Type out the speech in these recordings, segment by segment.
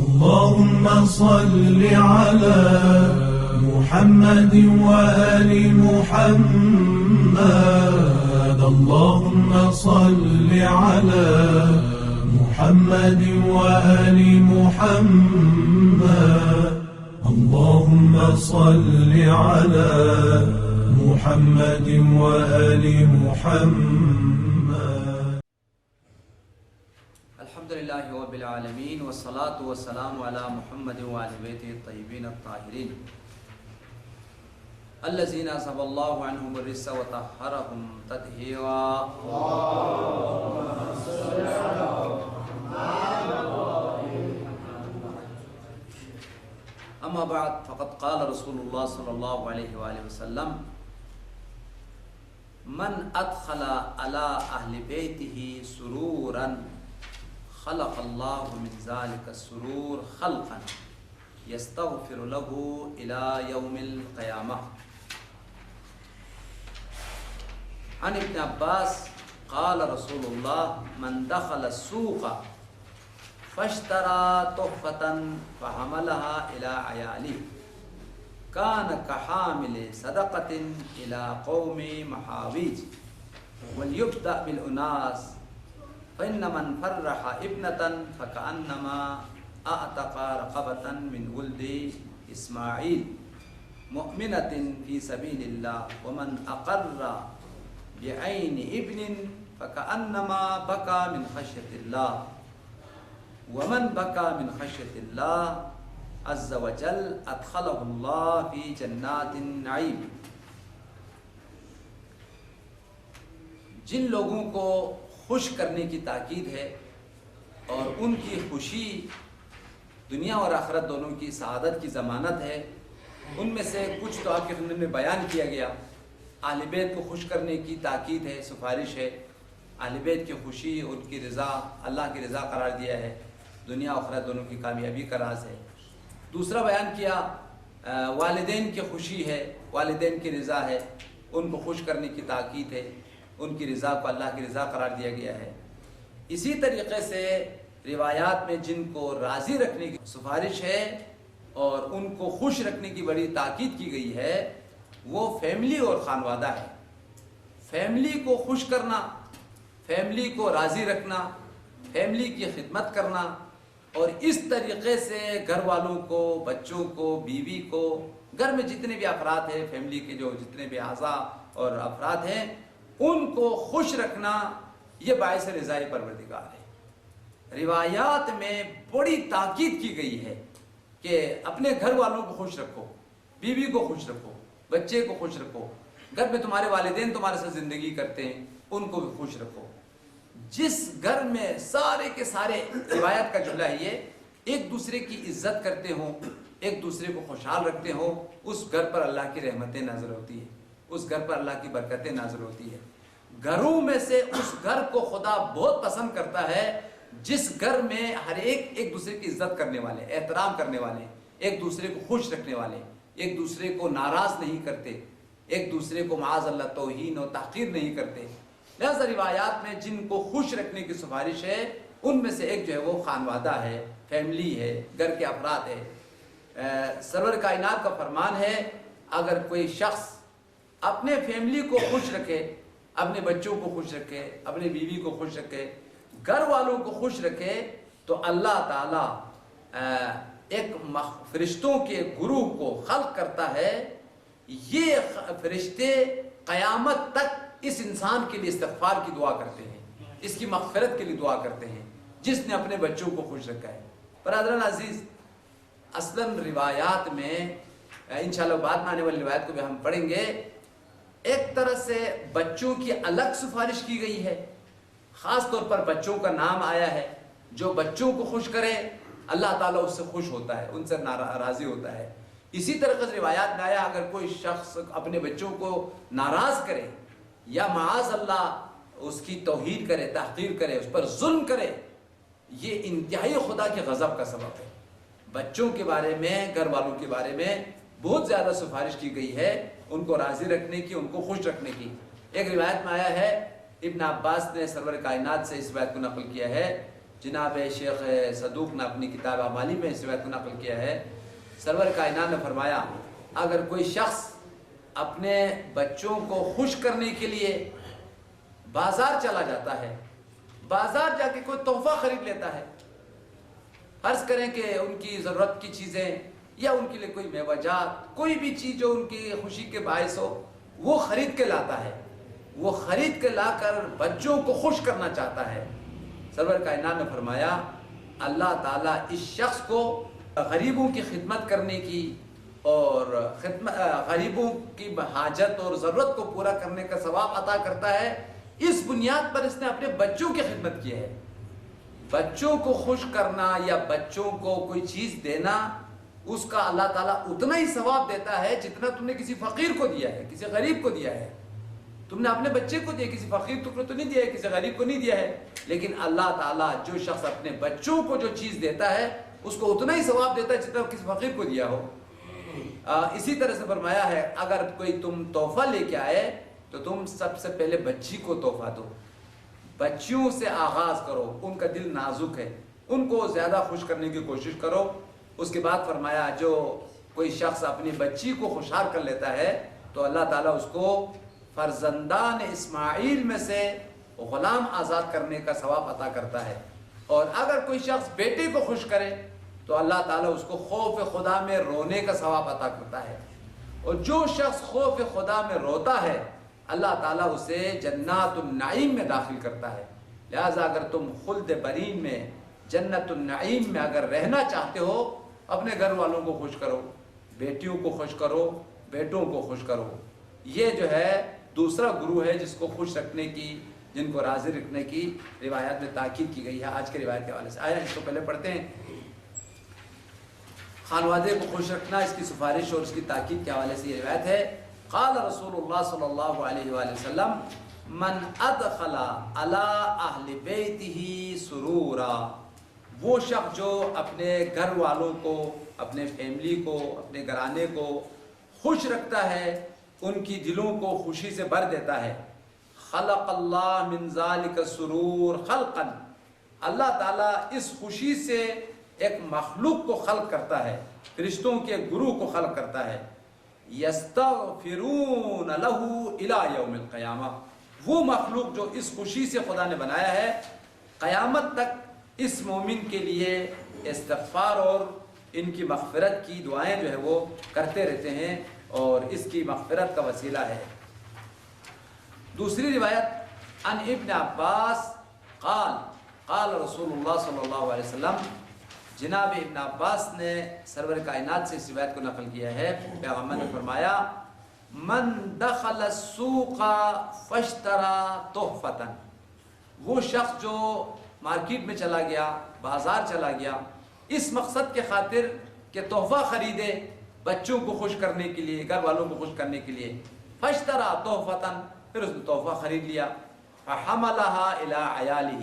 اللهم صل على محمد وآل محمد. اللهم صل على محمد وآل محمد. اللهم صل على محمد وآل محمد. الحمد لله رب العالمين والصلاة والسلام على محمد وآل بيته الطيبين الطاهرين الذين أذهب الله عنهم الرجس وطهرهم تطهيرا. أما بعد فقد قال رسول الله صلى الله عليه وآله وسلم: من أدخل على أهل بيته سرورا خلق الله من ذلك السرور خلقا يستغفر له إلى يوم القيامة. عن ابن عباس قال رسول الله: من دخل السوق فاشترى تحفة فحملها إلى عياله كان كحامل صدقة إلى قوم محاويج. وليبدأ بالأناس فإن من فرح ابنة فكأنما أعتق رقبة من ولد إسماعيل مؤمنة في سبيل الله. ومن أقر بعين ابن فكأنما بكى من خشية الله. ومن بكى من خشية الله عز وجل أدخله الله في جنات النعيم. جن لوگوں کو خوش کرنے کی تاکید ہے اور ان کی خوشی دنیا اور آخرت دونوں کی سعادت کی ضمانت ہے، ان میں سے کچھ تو آپ کے خدمت میں بیان کیا گیا. اہل بیت کو خوش کرنے کی تاکید ہے، سفارش ہے. اہل بیت کی خوشی، ان کی رضا اللہ کی رضا قرار دیا ہے، دنیا آخرت دونوں کی کامیابی کا راز ہے. دوسرا بیان کیا والدین کی خوشی ہے، والدین کی رضا ہے، ان کو خوش کرنے کی تاکید ہے، ان کی رضا کو اللہ کی رضا قرار دیا گیا ہے. اسی طریقے سے روایات میں جن کو راضی رکھنے کی سفارش ہے اور ان کو خوش رکھنے کی بڑی تاکید کی گئی ہے، وہ فیملی اور خانوادہ ہے. فیملی کو خوش کرنا، فیملی کو راضی رکھنا، فیملی کی خدمت کرنا، اور اس طریقے سے گھر والوں کو، بچوں کو، بیوی کو، گھر میں جتنے بھی افراد ہیں، فیملی کے جو جتنے بھی اعضاء اور افراد ہیں، ان کو خوش رکھنا، یہ باعث رضائے پروردگار ہے. روایات میں بڑی تاکید کی گئی ہے کہ اپنے گھر والوں کو خوش رکھو، بیوی کو خوش رکھو، بچے کو خوش رکھو. گھر میں تمہارے والدین تمہارے ساتھ زندگی کرتے ہیں، ان کو بھی خوش رکھو. جس گھر میں سارے کے سارے، روایت کا جملہ ہے یہ، ایک دوسرے کی عزت کرتے ہوں، ایک دوسرے کو خوشحال رکھتے ہوں، اس گھر پر اللہ کی رحمتیں نازل ہوتی ہیں، اس گھر پر اللہ کی برکتیں نازل ہوتی ہیں. گھروں میں سے اس گھر کو خدا بہت پسند کرتا ہے جس گھر میں ہر ایک دوسرے کی عزت کرنے والے، احترام کرنے والے، ایک دوسرے کو خوش رکھنے والے، ایک دوسرے کو ناراض نہیں کرتے، ایک دوسرے کو معاذ اللہ توہین و تحقیر نہیں کرتے. لہذا روایات میں جن کو خوش رکھنے کی سفارش ہے، ان میں سے ایک جو ہے وہ خانوادہ ہے، فیملی ہے، گھر کے افراد ہے. سرور کائنات کا فرمان ہے، اگر کوئی شخص اپنے فیملی کو خوش رکھے، اپنے بچوں کو خوش رکھے، اپنے بیوی کو خوش رکھے، گھر والوں کو خوش رکھے، تو اللہ تعالیٰ ایک فرشتوں کے گروہ کو خلق کرتا ہے. یہ فرشتے قیامت تک اس انسان کے لیے استغفار کی دعا کرتے ہیں، اس کی مغفرت کے لیے دعا کرتے ہیں جس نے اپنے بچوں کو خوش رکھا ہے. برادران عزیز، اصلاً روایات میں انشاءاللہ بعد میں آنے والی روایت کو بھی ہم پڑھیں گے، ایک طرح سے بچوں کی الگ سفارش کی گئی ہے. خاص طور پر بچوں کا نام آیا ہے. جو بچوں کو خوش کرے اللہ تعالیٰ اس سے خوش ہوتا ہے، ان سے راضی ہوتا ہے. اسی طرح سے روایات میں آیا، اگر کوئی شخص اپنے بچوں کو ناراض کرے یا معاذ اللہ اس کی توہین کرے، تحقیر کرے، اس پر ظلم کرے، یہ انتہائی خدا کے غضب کا سبب ہے. بچوں کے بارے میں، گھر والوں کے بارے میں بہت زیادہ سفارش کی گئی ہے، ان کو راضی رکھنے کی، ان کو خوش رکھنے کی. ایک روایت میں آیا ہے، ابن عباس نے سرور کائنات سے اس روایت کو نقل کیا ہے جناب شیخ صدوق نے اپنی کتاب اعمالی میں اس روایت کو نقل کیا ہے، سرور کائنات نے فرمایا اگر کوئی شخص اپنے بچوں کو خوش کرنے کے لیے بازار چلا جاتا ہے، بازار جا کے کوئی تحفہ خرید لیتا ہے، فرض کریں کہ ان کی ضرورت کی چیزیں یا ان کے لیے کوئی میوہ جات، کوئی بھی چیز جو ان کی خوشی کے باعث ہو، وہ خرید کے لاتا ہے، وہ خرید کے لا کر بچوں کو خوش کرنا چاہتا ہے، سرور کائنات نے فرمایا اللہ تعالیٰ اس شخص کو غریبوں کی خدمت کرنے کی اور غریبوں کی حاجت اور ضرورت کو پورا کرنے کا ثواب عطا کرتا ہے، اس بنیاد پر اس نے اپنے بچوں کی خدمت کی ہے۔ بچوں کو خوش کرنا یا بچوں کو کوئی چیز دینا، اس کا اللہ تعالیٰ اتنا ہی ثواب دیتا ہے جتنا تم نے کسی فقیر کو دیا ہے، کسی غریب کو دیا ہے۔ تم نے اپنے بچے کو دیا، کسی فقیر کو تو نہیں دیا ہے، کسی غریب کو نہیں دیا ہے، لیکن اللہ تعالیٰ جو شخص اپنے بچوں کو جو چیز دیتا ہے اس کو اتنا ہی ثواب دیتا ہے جتنا کسی فقیر کو دیا ہو۔ اسی طرح سے فرمایا ہے اگر کوئی تم تحفہ لے کے آئے تو تم سب سے پہلے بچی کو تحفہ دو، بچیوں سے آغاز کرو، ان کا دل نازک ہے، ان کو زیادہ خوش کرنے کی کوشش کرو۔ اس کے بعد فرمایا جو کوئی شخص اپنی بچی کو خوشحال کر لیتا ہے تو اللہ تعالیٰ اس کو فرزندان اسماعیل میں سے غلام آزاد کرنے کا ثواب عطا کرتا ہے، اور اگر کوئی شخص بیٹے کو خوش کرے تو اللہ تعالیٰ اس کو خوف خدا میں رونے کا ثواب عطا کرتا ہے، اور جو شخص خوف خدا میں روتا ہے اللہ تعالیٰ اسے جنات النعیم میں داخل کرتا ہے۔ لہٰذا اگر تم خلد برین میں جنت النعیم میں اگر رہنا چاہتے ہو، اپنے گھر والوں کو خوش کرو، بیٹیوں کو خوش کرو، بیٹوں کو خوش کرو۔ یہ جو ہے دوسرا گروہ ہے جس کو خوش رکھنے کی، جن کو راضی رکھنے کی روایات میں تاکید کی گئی ہے۔ آج کے روایت کے حوالے سے آیا اس کو پہلے پڑھتے ہیں۔ خانوادے کو خوش رکھنا، اس کی سفارش اور اس کی تاکید کے حوالے سے یہ روایت ہے۔ قال رسول اللہ صلی اللہ علیہ وآلہ وسلم من ادخل علی اہل بیتہ سرورا، وہ شخص جو اپنے گھر والوں کو، اپنے فیملی کو، اپنے گھرانے کو خوش رکھتا ہے، ان کی دلوں کو خوشی سے بھر دیتا ہے، خلق اللہ من ذالک السرور خلقا، اللہ تعالیٰ اس خوشی سے ایک مخلوق کو خلق کرتا ہے، فرشتوں کے گروہ کو خلق کرتا ہے، یستغفرون لہ الی یوم القیامہ، وہ مخلوق جو اس خوشی سے خدا نے بنایا ہے قیامت تک اس مومن کے لیے استغفار اور ان کی مغفرت کی دعائیں جو ہے وہ کرتے رہتے ہیں، اور اس کی مغفرت کا وسیلہ ہے۔ دوسری روایت عن ابن عباس قال قال رسول اللہ صلی اللہ علیہ وسلم، جناب ابن عباس نے سرور کائنات سے اس روایت کو نقل کیا ہے، پیغمبر نے فرمایا من دخل السوق فاشترى تحفۃ، وہ شخص جو مارکیٹ میں چلا گیا، بازار چلا گیا، اس مقصد کے خاطر کہ تحفہ خریدے بچوں کو خوش کرنے کے لیے، گھر والوں کو خوش کرنے کے لیے، فاشترى تحفۃ، پھر اس نے تحفہ خرید لیا، فحملها الى عیالہ،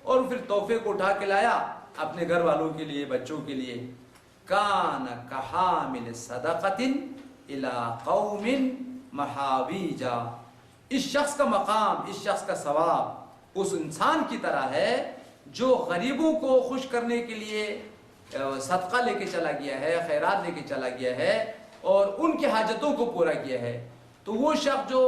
اور پھر تحفے کو اٹھا کے لایا اپنے گھر والوں کے لیے، بچوں کے لیے، کان کحامل صدقۃ الی قوم محاویجا، اس شخص کا مقام، اس شخص کا ثواب اس انسان کی طرح ہے جو غریبوں کو خوش کرنے کے لیے صدقہ لے کے چلا گیا ہے، خیرات لے کے چلا گیا ہے اور ان کی حاجتوں کو پورا کیا ہے۔ تو وہ شخص جو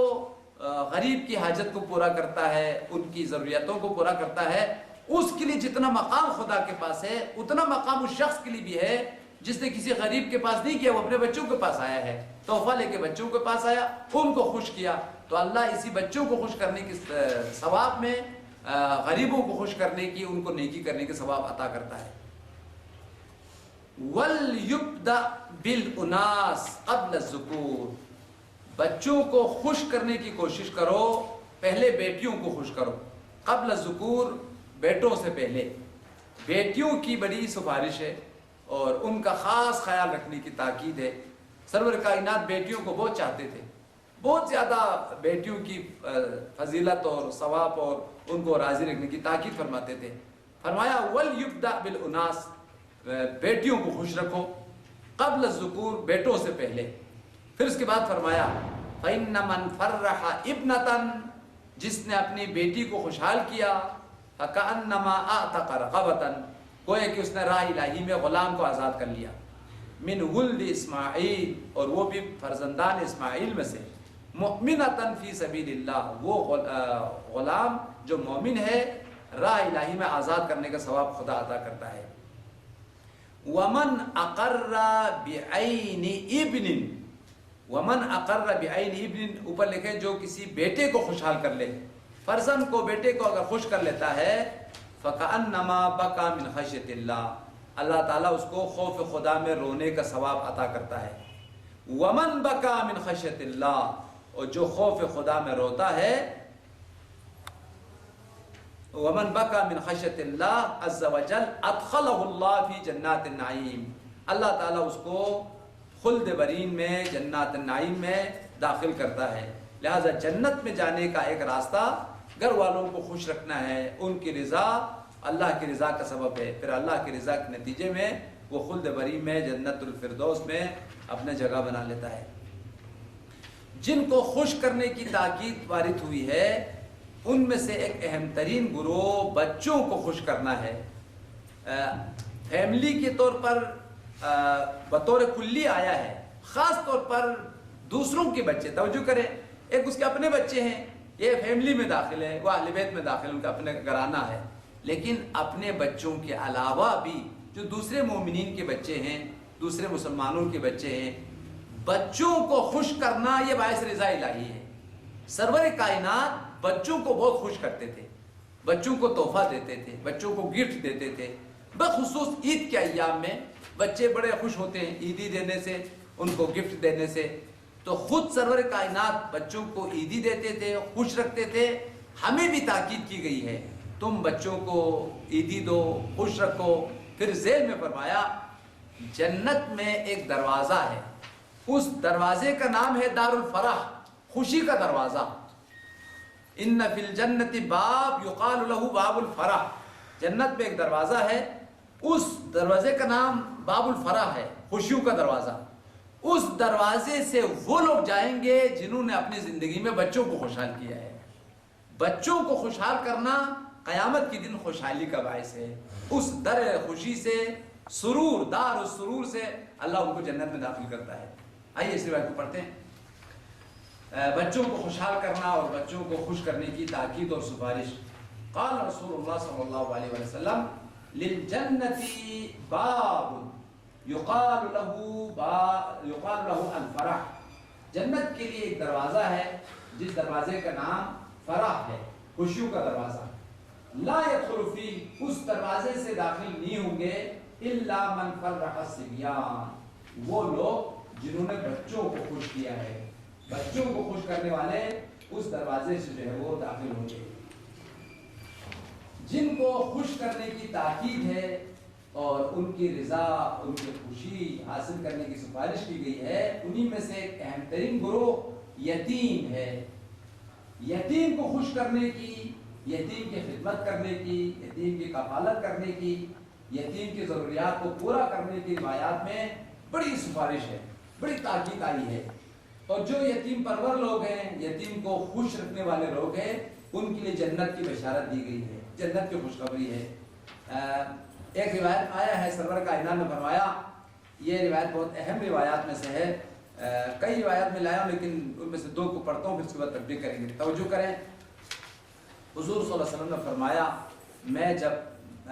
غریب کی حاجت کو پورا کرتا ہے، ان کی ضروریتوں کو پورا کرتا ہے، اس کے لیے جتنا مقام خدا کے پاس ہے اتنا مقام اس شخص کے لیے بھی ہے جس نے کسی غریب کے پاس نہیں کیا، وہ اپنے بچوں کے پاس آیا ہے، تحفہ لے کے بچوں کے پاس آیا، ان کو خوش کیا، تو اللہ اسی بچوں کو خوش کرنے کے ثواب میں غریبوں کو خوش کرنے کی، ان کو نیکی کرنے کے ثواب عطا کرتا ہے۔ وَلْيُبْدَأْ بِالْأُنَاسِ قَبْلَ الذُّكُورِ، بچوں کو خوش کرنے کی کوشش کرو، پہلے بیٹیوں کو خوش کرو، قبل الذکور، بیٹوں سے پہلے۔ بیٹیوں کی بڑی سفارش ہے اور ان کا خاص خیال رکھنے کی تاکید ہے۔ سرور کائنات بیٹیوں کو بہت چاہتے تھے، بہت زیادہ بیٹیوں کی فضیلت اور ثواب اور ان کو راضی رکھنے کی تاکید فرماتے تھے۔ فرمایا وَلْيُبْدَأْ بِالْأُنَاسِ، بیٹیوں کو خوش رکھو، قبل الذکور، بیٹوں سے پہلے۔ پھر اس کے بعد فرمایا فَإِنَّ مَنْ فَرَّحَ ابْنَةً، جس نے اپنی بیٹی کو خوشحال کیا، فَكَأَنَّمَا أَعْتَقَ رَقَبَةً، گویا کہ اس نے راہ الہی میں غلام کو آزاد کر لیا. من ولد اسماعیل، اور وہ بھی فرزندان اسماعیل میں سے. مؤمنۃ فی سبیل اللہ، وہ غلام جو مومن ہے راہ الہی میں آزاد کرنے کا ثواب خدا عطا کرتا ہے. ومن اقر بعین ابن، ومن اقر بعین ابن، اوپر لکھیں جو کسی بیٹے کو خوشحال کر لے، فرزند کو، بیٹے کو اگر خوش کر لیتا ہے، فکأنما بکا من خشیۃ اللہ، اللہ تعالیٰ اس کو خوف خدا میں رونے کا ثواب عطا کرتا ہے. ومن بکا من خشیۃ اللہ، اور جو خوف خدا میں روتا ہے، ومن بکا من خشیۃ اللہ عز وجل ادخلہ اللہ فی جنات النعیم، اللہ تعالیٰ اس کو خلد برین میں، جنات النعیم میں داخل کرتا ہے. لہذا جنت میں جانے کا ایک راستہ گھر والوں کو خوش رکھنا ہے، ان کی رضا اللہ کی رضا کا سبب ہے، پھر اللہ کی رضا کے نتیجے میں وہ خلد برین میں، جنت الفردوس میں اپنے جگہ بنا لیتا ہے. جن کو خوش کرنے کی تاکید وارد ہوئی ہے ان میں سے ایک اہم ترین گروہ بچوں کو خوش کرنا ہے. فیملی کے طور پر بطور کلی آیا ہے، خاص طور پر دوسروں کے بچے، توجہ کریں، ایک اس کے اپنے بچے ہیں، یہ فیملی میں داخل ہے، وہ اہل بیت میں داخل، ان کا اپنے گھرانہ ہے، لیکن اپنے بچوں کے علاوہ بھی جو دوسرے مومنین کے بچے ہیں، دوسرے مسلمانوں کے بچے ہیں، بچوں کو خوش کرنا یہ باعث رضا الہی ہے. سرور کائنات بچوں کو بہت خوش کرتے تھے، بچوں کو تحفہ دیتے تھے، بچوں کو گفٹ دیتے تھے. بخصوص عید کے ایام میں بچے بڑے خوش ہوتے ہیں عیدی دینے سے، ان کو گفٹ دینے سے. تو خود سرور کائنات بچوں کو عیدی دیتے تھے، خوش رکھتے تھے. ہمیں بھی تاکید کی گئی ہے تم بچوں کو عیدی دو، خوش رکھو. پھر ذیل میں فرمایا جنت میں ایک دروازہ ہے، اس دروازے کا نام ہے دار الفرح، خوشی کا دروازہ. ان فی الجنت باب یقال له باب الفرح، جنت میں ایک دروازہ ہے، اس دروازے کا نام باب الفرح ہے، خوشیوں کا دروازہ. اس دروازے سے وہ لوگ جائیں گے جنہوں نے اپنی زندگی میں بچوں کو خوشحال کیا ہے. بچوں کو خوشحال کرنا قیامت کے دن خوشحالی کا باعث ہے. اس در خوشی سے، سرور، دار السرور سے اللہ ان کو جنت میں داخل کرتا ہے. آئیے اس روایت کو پڑھتے ہیں. بچوں کو خوشحال کرنا اور بچوں کو خوش کرنے کی تاکید اور سفارش. قال رسول اللہ صلی اللہ علیہ وسلم للجنت باب یقال له الفرح، جنت کے لیے ایک دروازہ ہے جس دروازے کا نام فرح ہے، خوشیوں کا دروازہ. لا يدخل فيه، اس دروازے سے داخل نہیں ہوں گے الا من فرح الصبیان، وہ لوگ جنہوں نے بچوں کو خوش کیا ہے. بچوں کو خوش کرنے والے اس دروازے سے جو ہے وہ داخل ہوں گے. جن کو خوش کرنے کی تاکید ہے اور ان کی رضا، ان کی خوشی حاصل کرنے کی سفارش کی گئی ہے، انہی میں سے ایک اہم ترین گروہ یتیم ہے. یتیم کو خوش کرنے کی، یتیم کی خدمت کرنے کی، یتیم کی کفالت کرنے کی، یتیم کی ضروریات کو پورا کرنے کی روایات میں بڑی سفارش ہے، بڑی تاکید آئی ہے. اور جو یتیم پرور لوگ ہیں، یتیم کو خوش رکھنے والے لوگ ہیں، ان کے لیے جنت کی بشارت دی گئی ہے، جنت کی خوشخبری ہے. ایک روایت آیا ہے سرور کائنات نے فرمایا، یہ روایت بہت اہم روایات میں سے ہے، کئی روایات میں لایا ہوں لیکن ان میں سے دو کو پڑھتا ہوں، پھر اس کے بعد تطبیق کریں گے. توجہ کریں. حضور صلی اللہ علیہ وسلم نے فرمایا، میں جب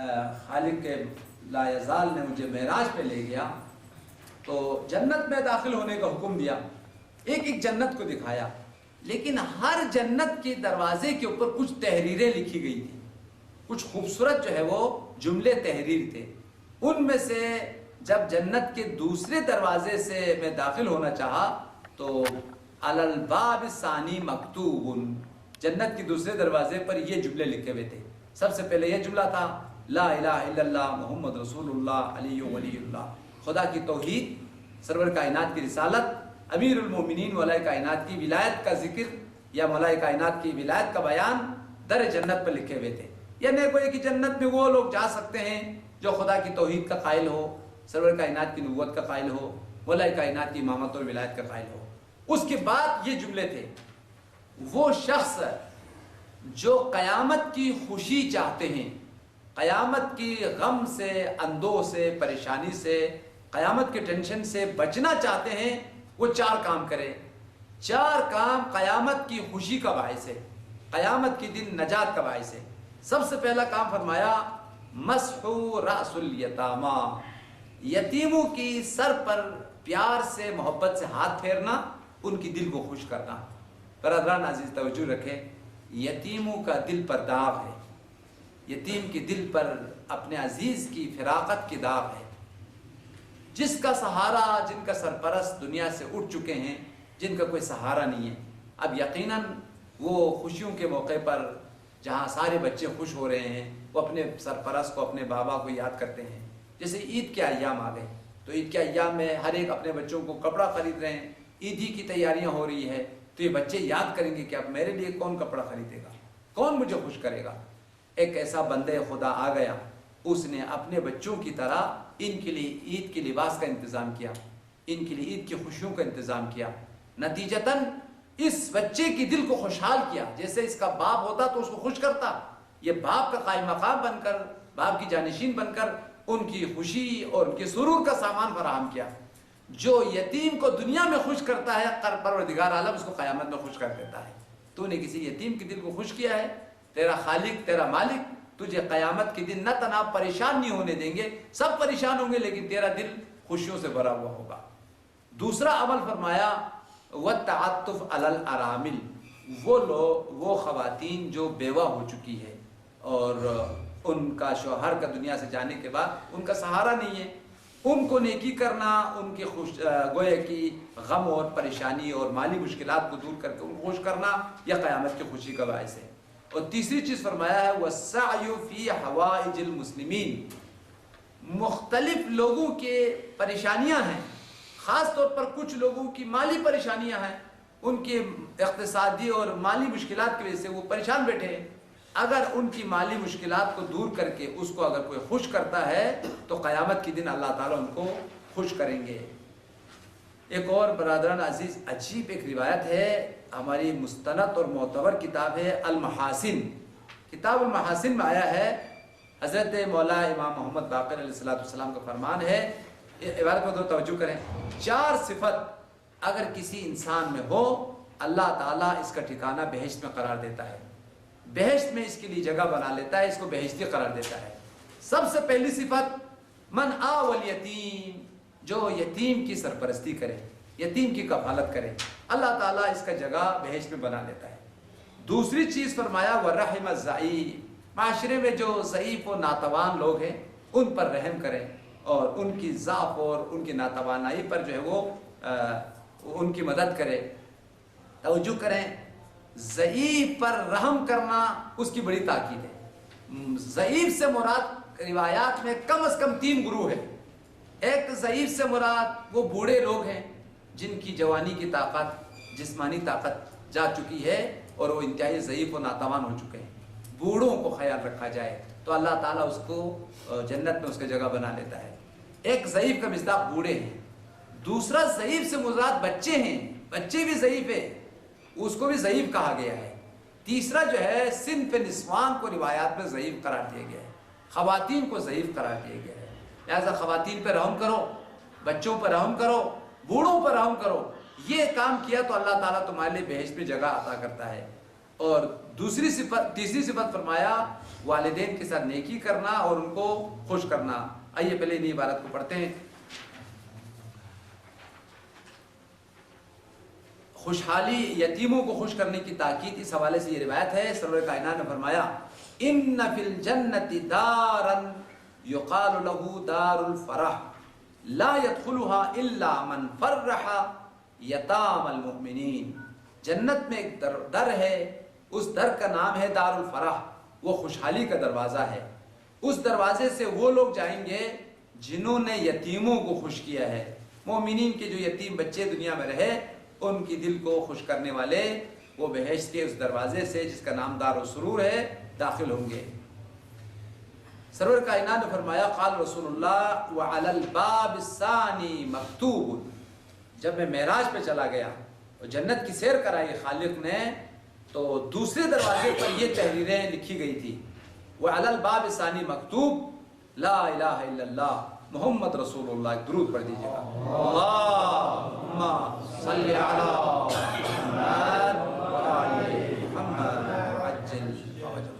خالق کے لا یزال نے مجھے معراج پہ لے گیا تو جنت میں داخل ہونے کا حکم دیا، ایک ایک جنت کو دکھایا، لیکن ہر جنت کے دروازے کے اوپر کچھ تحریریں لکھی گئی تھی، کچھ خوبصورت جو ہے وہ جملے تحریر تھے. ان میں سے جب جنت کے دوسرے دروازے سے میں داخل ہونا چاہا تو علی الباب الثانی مکتوب، جنت کے دوسرے دروازے پر یہ جملے لکھے ہوئے تھے. سب سے پہلے یہ جملہ تھا، لا الہ الا اللہ محمد رسول اللہ علی ولی اللہ، خدا کی توحید، سرور کائنات کی رسالت، امیر المومنین مولائے کائنات کی ولایت کا ذکر یا مولائے کائنات کی ولایت کا بیان در جنت پر لکھے ہوئے تھے. یعنی کوئی کہ جنت میں وہ لوگ جا سکتے ہیں جو خدا کی توحید کا قائل ہو، سرور کائنات کی نبوت کا قائل ہو، مولائے کائنات کی امامت اور ولایت کا قائل ہو. اس کے بعد یہ جملے تھے، وہ شخص جو قیامت کی خوشی چاہتے ہیں، قیامت کی غم سے، اندوہ سے، پریشانی سے، قیامت کے ٹینشن سے بچنا چاہتے ہیں، وہ 4 کام کرے۔ 4 کام قیامت کی خوشی کا باعث ہے، قیامت کی دن نجات کا باعث ہے۔ سب سے پہلا کام فرمایا مسح رأس الیتاما، یتیموں کی سر پر پیار سے، محبت سے ہاتھ پھیرنا، ان کی دل کو خوش کرنا۔ برادران عزیز توجہ رکھیں، یتیموں کا دل پر داغ ہے، یتیم کے دل پر اپنے عزیز کی فراقت کی داغ ہے۔ جس کا سہارا، جن کا سرپرست دنیا سے اٹھ چکے ہیں، جن کا کوئی سہارا نہیں ہے، اب یقیناً وہ خوشیوں کے موقع پر جہاں سارے بچے خوش ہو رہے ہیں، وہ اپنے سرپرست کو، اپنے بابا کو یاد کرتے ہیں۔ جیسے عید کے ایام آ گئے تو عید کے ایام میں ہر ایک اپنے بچوں کو کپڑا خرید رہے ہیں، عیدی کی تیاریاں ہو رہی ہے، تو یہ بچے یاد کریں گے کہ اب میرے لیے کون کپڑا خریدے گا، کون مجھے خوش کرے گا۔ ایک ایسا بندے خدا آ گیا، اس نے اپنے بچوں کی طرح ان کے لیے عید کے لباس کا انتظام کیا، ان کے لیے عید کی خوشیوں کا انتظام کیا۔ نتیجتاً اس بچے کی دل کو خوشحال کیا، جیسے اس کا باپ ہوتا تو اس کو خوش کرتا، یہ باپ کا قائم مقام بن کر، باپ کی جانشین بن کر ان کی خوشی اور ان کے سرور کا سامان فراہم کیا۔ جو یتیم کو دنیا میں خوش کرتا ہے، پروردگار عالم اس کو قیامت میں خوش کر دیتا ہے۔ تو نے کسی یتیم کے دل کو خوش کیا ہے، تیرا خالق، تیرا مالک تجھے قیامت کے دن نہ تنہا پریشان نہیں ہونے دیں گے، سب پریشان ہوں گے لیکن تیرا دل خوشیوں سے بھرا ہوا ہوگا۔ دوسرا عمل فرمایا وَالتَّعَطُّفُ عَلَى الْأَرَامِلِ، وہ خواتین جو بیوہ ہو چکی ہے اور ان کا شوہر کا دنیا سے جانے کے بعد ان کا سہارا نہیں ہے، ان کو نیکی کرنا، ان کے گویا کی غم اور پریشانی اور مالی مشکلات کو دور کر کے ان کو خوش کرنا، یا قیامت کی خوشی کا باعث ہے۔ اور تیسری چیز فرمایا ہے وَالسَّعْيُ فِي حَوَائِجِ الْمُسْلِمِينَ، مختلف لوگوں کے پریشانیاں ہیں، خاص طور پر کچھ لوگوں کی مالی پریشانیاں ہیں، ان کے اقتصادی اور مالی مشکلات کی وجہ سے وہ پریشان بیٹھے ہیں۔ اگر ان کی مالی مشکلات کو دور کر کے اس کو اگر کوئی خوش کرتا ہے تو قیامت کے دن اللہ تعالیٰ ان کو خوش کریں گے۔ ایک اور برادران عزیز عجیب ایک روایت ہے، ہماری مستند اور معتبر کتاب ہے المحاسن، کتاب المحاسن میں آیا ہے، حضرت مولا امام محمد باقر علیہ السلام کا فرمان ہے، عبارت میں توجہ کریں، 4 صفت اگر کسی انسان میں ہو اللہ تعالیٰ اس کا ٹھکانہ بہشت میں قرار دیتا ہے، بہشت میں اس کے لیے جگہ بنا لیتا ہے، اس کو بہشتی قرار دیتا ہے۔ سب سے پہلی صفت من آوى الیتیم، جو یتیم کی سرپرستی کرے، یتیم کی کفالت کرے، اللہ تعالیٰ اس کا جگہ بہشت میں بنا لیتا ہے۔ دوسری چیز فرمایا ورحم الضعیف، معاشرے میں جو ضعیف و ناتوان لوگ ہیں ان پر رحم کریں اور ان کی ضعف اور ان کی ناتوانائی پر جو ہے وہ ان کی مدد کرے۔ توجہ کریں، ضعیف پر رحم کرنا اس کی بڑی تاکید ہے۔ ضعیف سے مراد روایات میں کم از کم 3 گروہ ہیں۔ ایک ضعیف سے مراد وہ بوڑھے لوگ ہیں جن کی جوانی کی طاقت، جسمانی طاقت جا چکی ہے اور وہ انتہائی ضعیف و ناتوان ہو چکے ہیں، بوڑھوں کو خیال رکھا جائے تو اللہ تعالیٰ اس کو جنت میں اس کا جگہ بنا لیتا ہے۔ ایک ضعیف کا مصداق بوڑھے ہیں۔ دوسرا ضعیف سے مراد بچے ہیں، بچے بھی ضعیف ہیں، اس کو بھی ضعیف کہا گیا ہے۔ تیسرا جو ہے صنف نسوان کو روایات میں ضعیف قرار دیا گیا ہے، خواتین کو ضعیف قرار دیا گیا ہے۔ لہذا خواتین پہ رحم کرو، بچوں پر رحم کرو، بوڑھوں پر رحم کرو، یہ کام کیا تو اللہ تعالیٰ تمہارے لیے بہشت میں جگہ عطا کرتا ہے۔ اور تیسری صفت فرمایا والدین کے ساتھ نیکی کرنا اور ان کو خوش کرنا۔ آئیے پہلے انہی عبارت کو پڑھتے ہیں۔ خوشحالی، یتیموں کو خوش کرنے کی تاکید اس حوالے سے یہ روایت ہے، سرور کائنات نے فرمایا ان فی الجنت دارا یقال له دار الفرح لا يدخلها الا من فرح یتام المؤمنین۔ جنت میں ایک در ہے، اس در کا نام ہے دار الفرح، وہ خوشحالی کا دروازہ ہے۔ اس دروازے سے وہ لوگ جائیں گے جنہوں نے یتیموں کو خوش کیا ہے۔ مومنین کے جو یتیم بچے دنیا میں رہے ان کی دل کو خوش کرنے والے وہ بہشت کے اس دروازے سے جس کا نام دار السرور ہے داخل ہوں گے۔ سرور کائنات نے فرمایا قال رسول اللہ وعلی الباب الثانی مکتوب، جب میں معراج پہ چلا گیا اور جنت کی سیر کرائی خالق نے تو دوسرے دروازے پر یہ تحریریں لکھی گئی تھی، وعلی الباب ثانی مکتوب لا الہ الا اللہ محمد رسول اللہ. ایک درود پڑھ دیجیے گا، اللہم صلی علی محمد وعلی محمد عجل فرجہ.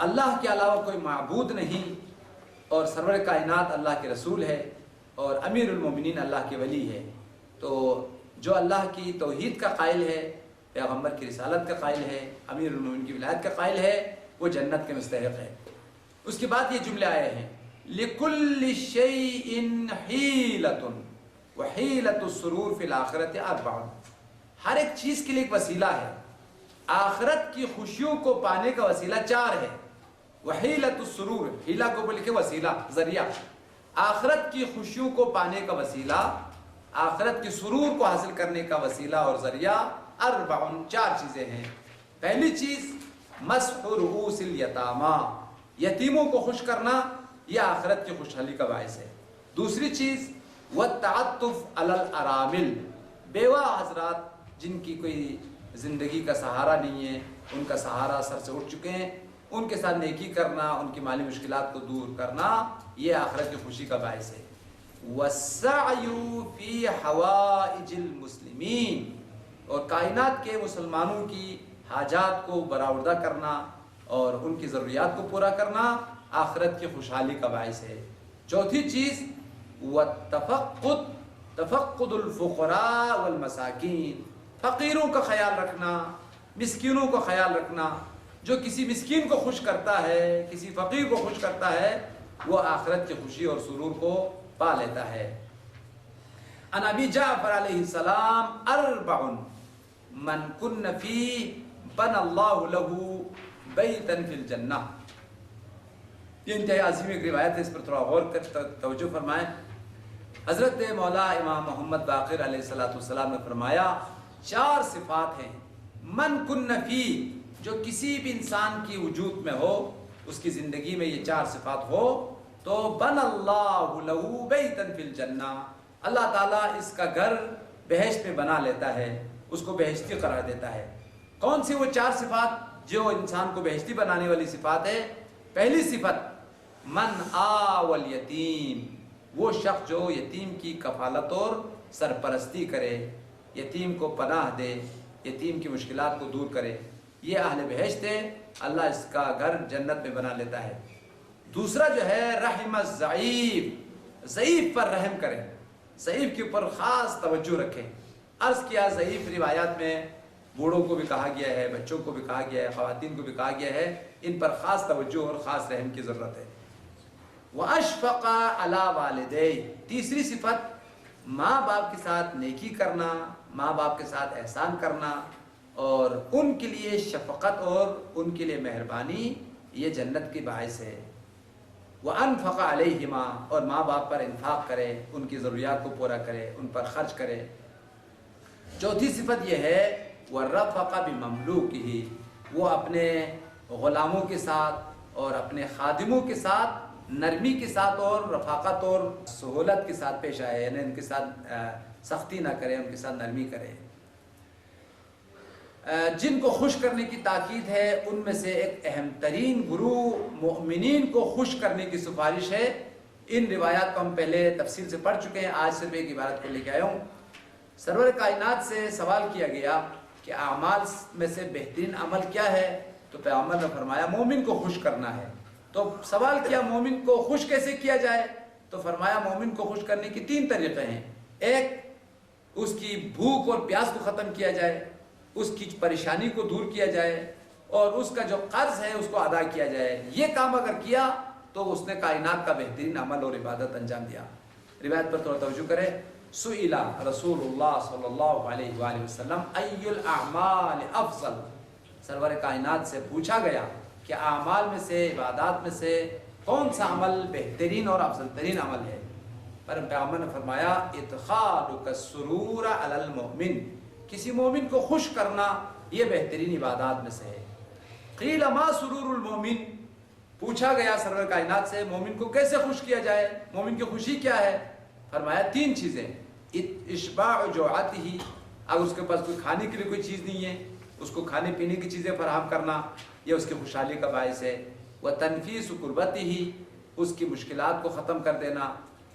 اللہ کے علاوہ کوئی معبود نہیں، اور سرور کائنات اللہ کے رسول ہے، اور امیر المومنین اللہ کے ولی ہے. تو جو اللہ کی توحید کا قائل ہے، پیغمبر کی رسالت کا قائل ہے، امیر المومنین کی ولایت کا قائل ہے، وہ جنت کے مستحق ہے. اس کے بعد یہ جملے آئے ہیں، لِكُلِّ شَيْءٍ حِيلَةٌ وَحِيلَةُ السُّرُورِ فِي الْآخِرَةِ أَرْبَعٌ. ہر ایک چیز کے لیے ایک وسیلہ ہے. آخرت کی خوشیوں کو پانے کا وسیلہ 4 ہے. وحیلۃ السرور، ہیلا کو بول کے وسیلہ، ذریعہ. آخرت کی خوشیوں کو پانے کا وسیلہ، آخرت کی سرور کو حاصل کرنے کا وسیلہ اور ذریعہ 4 چیزیں ہیں. پہلی چیز مسح رؤوس الیتامی، یتیموں کو خوش کرنا، یہ آخرت کی خوشحالی کا باعث ہے. دوسری چیز والتعطف علی الارامل، بیوہ حضرات جن کی کوئی زندگی کا سہارا نہیں ہے، ان کا سہارا سر سے اٹھ چکے ہیں، ان کے ساتھ نیکی کرنا، ان کی مالی مشکلات کو دور کرنا، یہ آخرت کی خوشی کا باعث ہے. والسعی فی حوائج المسلمین، اور کائنات کے مسلمانوں کی حاجات کو برآوردہ کرنا اور ان کی ضروریات کو پورا کرنا آخرت کی خوشحالی کا باعث ہے. چوتھی چیز والتفقد، تفقد الفقراء والمساکین، فقیروں کا خیال رکھنا، مسکینوں کا خیال رکھنا. جو کسی مسکین کو خوش کرتا ہے، کسی فقیر کو خوش کرتا ہے، وہ آخرت کی خوشی اور سرور کو پا لیتا ہے. عن ابی جعفر علیہ السلام 4 من کن فی بنى اللہ له بیتا فی الجنہ. یہ انتہائی عظیم ایک روایت ہے، اس پر تھوڑا غور کر توجہ فرمائیں. حضرت مولا امام محمد باقر علیہ السلام نے فرمایا 4 صفات ہیں. من کن فی، جو کسی بھی انسان کی وجود میں ہو، اس کی زندگی میں یہ 4 صفات ہو تو بن اللہ لہ بیتا فی الجنہ، اللہ تعالیٰ اس کا گھر بہشت میں بنا لیتا ہے، اس کو بہشتی قرار دیتا ہے. کون سی وہ 4 صفات جو انسان کو بہشتی بنانے والی صفات ہے؟ پہلی صفت من آوى الیتیم، وہ شخص جو یتیم کی کفالت اور سرپرستی کرے، یتیم کو پناہ دے، یتیم کی مشکلات کو دور کرے، یہ اہل بہشت ہے، اللہ اس کا گھر جنت میں بنا لیتا ہے. دوسرا جو ہے رحم الضعیف، ضعیف پر رحم کرے، ضعیف کے اوپر خاص توجہ رکھے. عرض کیا ضعیف روایات میں بوڑھوں کو بھی کہا گیا ہے، بچوں کو بھی کہا گیا ہے، خواتین کو بھی کہا گیا ہے، ان پر خاص توجہ اور خاص رحم کی ضرورت ہے. وَأَشْفَقَ عَلَى وَالِدَيْهِ، تیسری صفت ماں باپ کے ساتھ نیکی کرنا، ماں باپ کے ساتھ احسان کرنا اور ان کے لیے شفقت اور ان کے لیے مہربانی، یہ جنت کی باعث ہے. وَأَنفَقَ عَلَيْهِمَا، اور ماں باپ پر انفاق کرے، ان کی ضروریات کو پورا کرے، ان پر خرچ کرے. چوتھی صفت یہ ہے وَرَفَقَ بِمَمْلُوكِهِ، وہ اپنے غلاموں کے ساتھ اور اپنے خادموں کے ساتھ نرمی کے ساتھ اور رفاقت اور سہولت کے ساتھ پیش آئے، یعنی ان کے ساتھ سختی نہ کرے، ان کے ساتھ نرمی کرے. جن کو خوش کرنے کی تاکید ہے ان میں سے ایک اہم ترین گروہ مؤمنین کو خوش کرنے کی سفارش ہے. ان روایات کو ہم پہلے تفصیل سے پڑھ چکے ہیں، آج صرف ایک عبارت کو لے کے آیا ہوں. سرور کائنات سے سوال کیا گیا کہ اعمال میں سے بہترین عمل کیا ہے، تو پیغمبر نے فرمایا مومن کو خوش کرنا ہے. تو سوال کیا مومن کو خوش کیسے کیا جائے، تو فرمایا مومن کو خوش کرنے کی 3 طریقے ہیں. ایک، اس کی بھوک اور پیاس کو ختم کیا جائے، اس کی پریشانی کو دور کیا جائے اور اس کا جو قرض ہے اس کو ادا کیا جائے. یہ کام اگر کیا تو اس نے کائنات کا بہترین عمل اور عبادت انجام دیا. روایت پر تھوڑا توجہ کرے. سئل رسول اللہ صلی اللہ علیہ وآلہ وسلم ای الاعمال افضل، سرور کائنات سے پوچھا گیا کہ اعمال میں سے، عبادات میں سے کون سا عمل بہترین اور افضل ترین عمل ہے. پر پیغمبر نے فرمایا ادخالک السرور علی المؤمن، کسی مومن کو خوش کرنا یہ بہترین عبادات میں سے ہے. قیل ما سرور المؤمن، پوچھا گیا سرور کائنات سے مومن کو کیسے خوش کیا جائے، مومن کی خوشی کیا ہے. فرمایا 3 چیزیں، اشباع جوعتہ، اگر اس کے پاس کوئی کھانے کے لیے کوئی چیز نہیں ہے، اس کو کھانے پینے کی چیزیں فراہم کرنا یہ اس کی خوشحالی کا باعث ہے۔ وَتَنْفِيسُ قُرْبَتِهِ، اس کی مشکلات کو ختم کر دینا،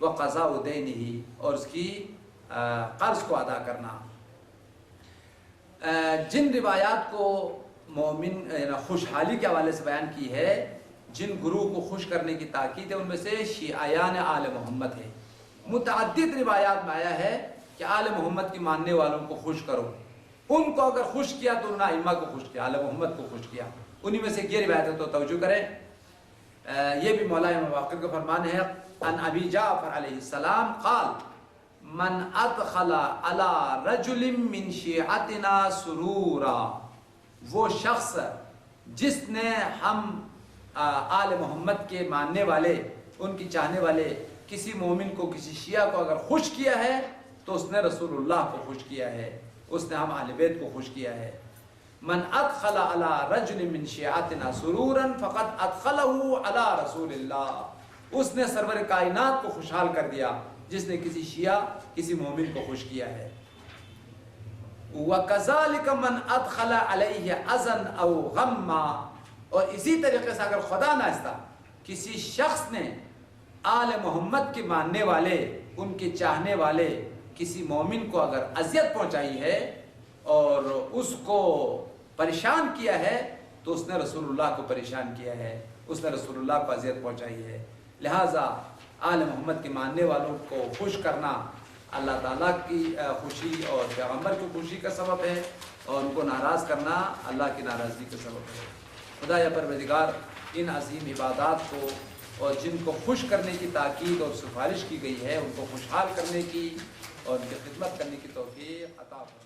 وَقَضَاءُ دَيْنِهِ، اور اس کی قرض کو ادا کرنا۔ جن روایات کو مومن خوشحالی کے حوالے سے بیان کی ہے، جن گروہ کو خوش کرنے کی تاکید ہے، ان میں سے شیعیان آل محمد ہے۔ متعدد روایات میں آیا ہے کہ آل محمد کی ماننے والوں کو خوش کرو، ان کو اگر خوش کیا تو انہوں نے ائمہ کو خوش کیا، آل محمد کو خوش کیا۔ انہی میں سے یہ روایت ہے تو توجہ کریں۔ یہ بھی مولا امام باقر کا فرمان ہے، ان ابی جعفر علیہ السلام قال من ادخل على رجل من شیعتنا سرورا، وہ شخص جس نے ہم آل محمد کے ماننے والے، ان کی چاہنے والے کسی مومن کو، کسی شیعہ کو اگر خوش کیا ہے تو اس نے رسول اللہ کو خوش کیا ہے، اس نے ہم اہل بیت کو خوش کیا ہے۔ من ادخل على رجل من شیعتنا سرورا فقد ادخله على رسول اللہ، اس نے سرور کائنات کو خوشحال کر دیا جس نے کسی شیعہ، کسی مومن کو خوش کیا ہے۔ وَكَذَلِكَ مَنْ أَدْخَلَ عَلَيْهِ أَذًا أَوْ غَمًّا، اور اسی طریقے سے اگر خدا ناخواستہ کسی شخص نے آل محمد کے ماننے والے، ان کے چاہنے والے کسی مومن کو اگر اذیت پہنچائی ہے اور اس کو پریشان کیا ہے تو اس نے رسول اللہ کو پریشان کیا ہے، اس نے رسول اللہ کو اذیت پہنچائی ہے۔ لہٰذا آل محمد کے ماننے والوں کو خوش کرنا اللہ تعالیٰ کی خوشی اور پیغمبر کی خوشی کا سبب ہے، اور ان کو ناراض کرنا اللہ کی ناراضگی کا سبب ہے۔ خدا یا پروردگار ان عظیم عبادات کو اور جن کو خوش کرنے کی تاکید اور سفارش کی گئی ہے، ان کو خوشحال کرنے کی اور ان کی خدمت کرنے کی توفیق عطا فرمائے۔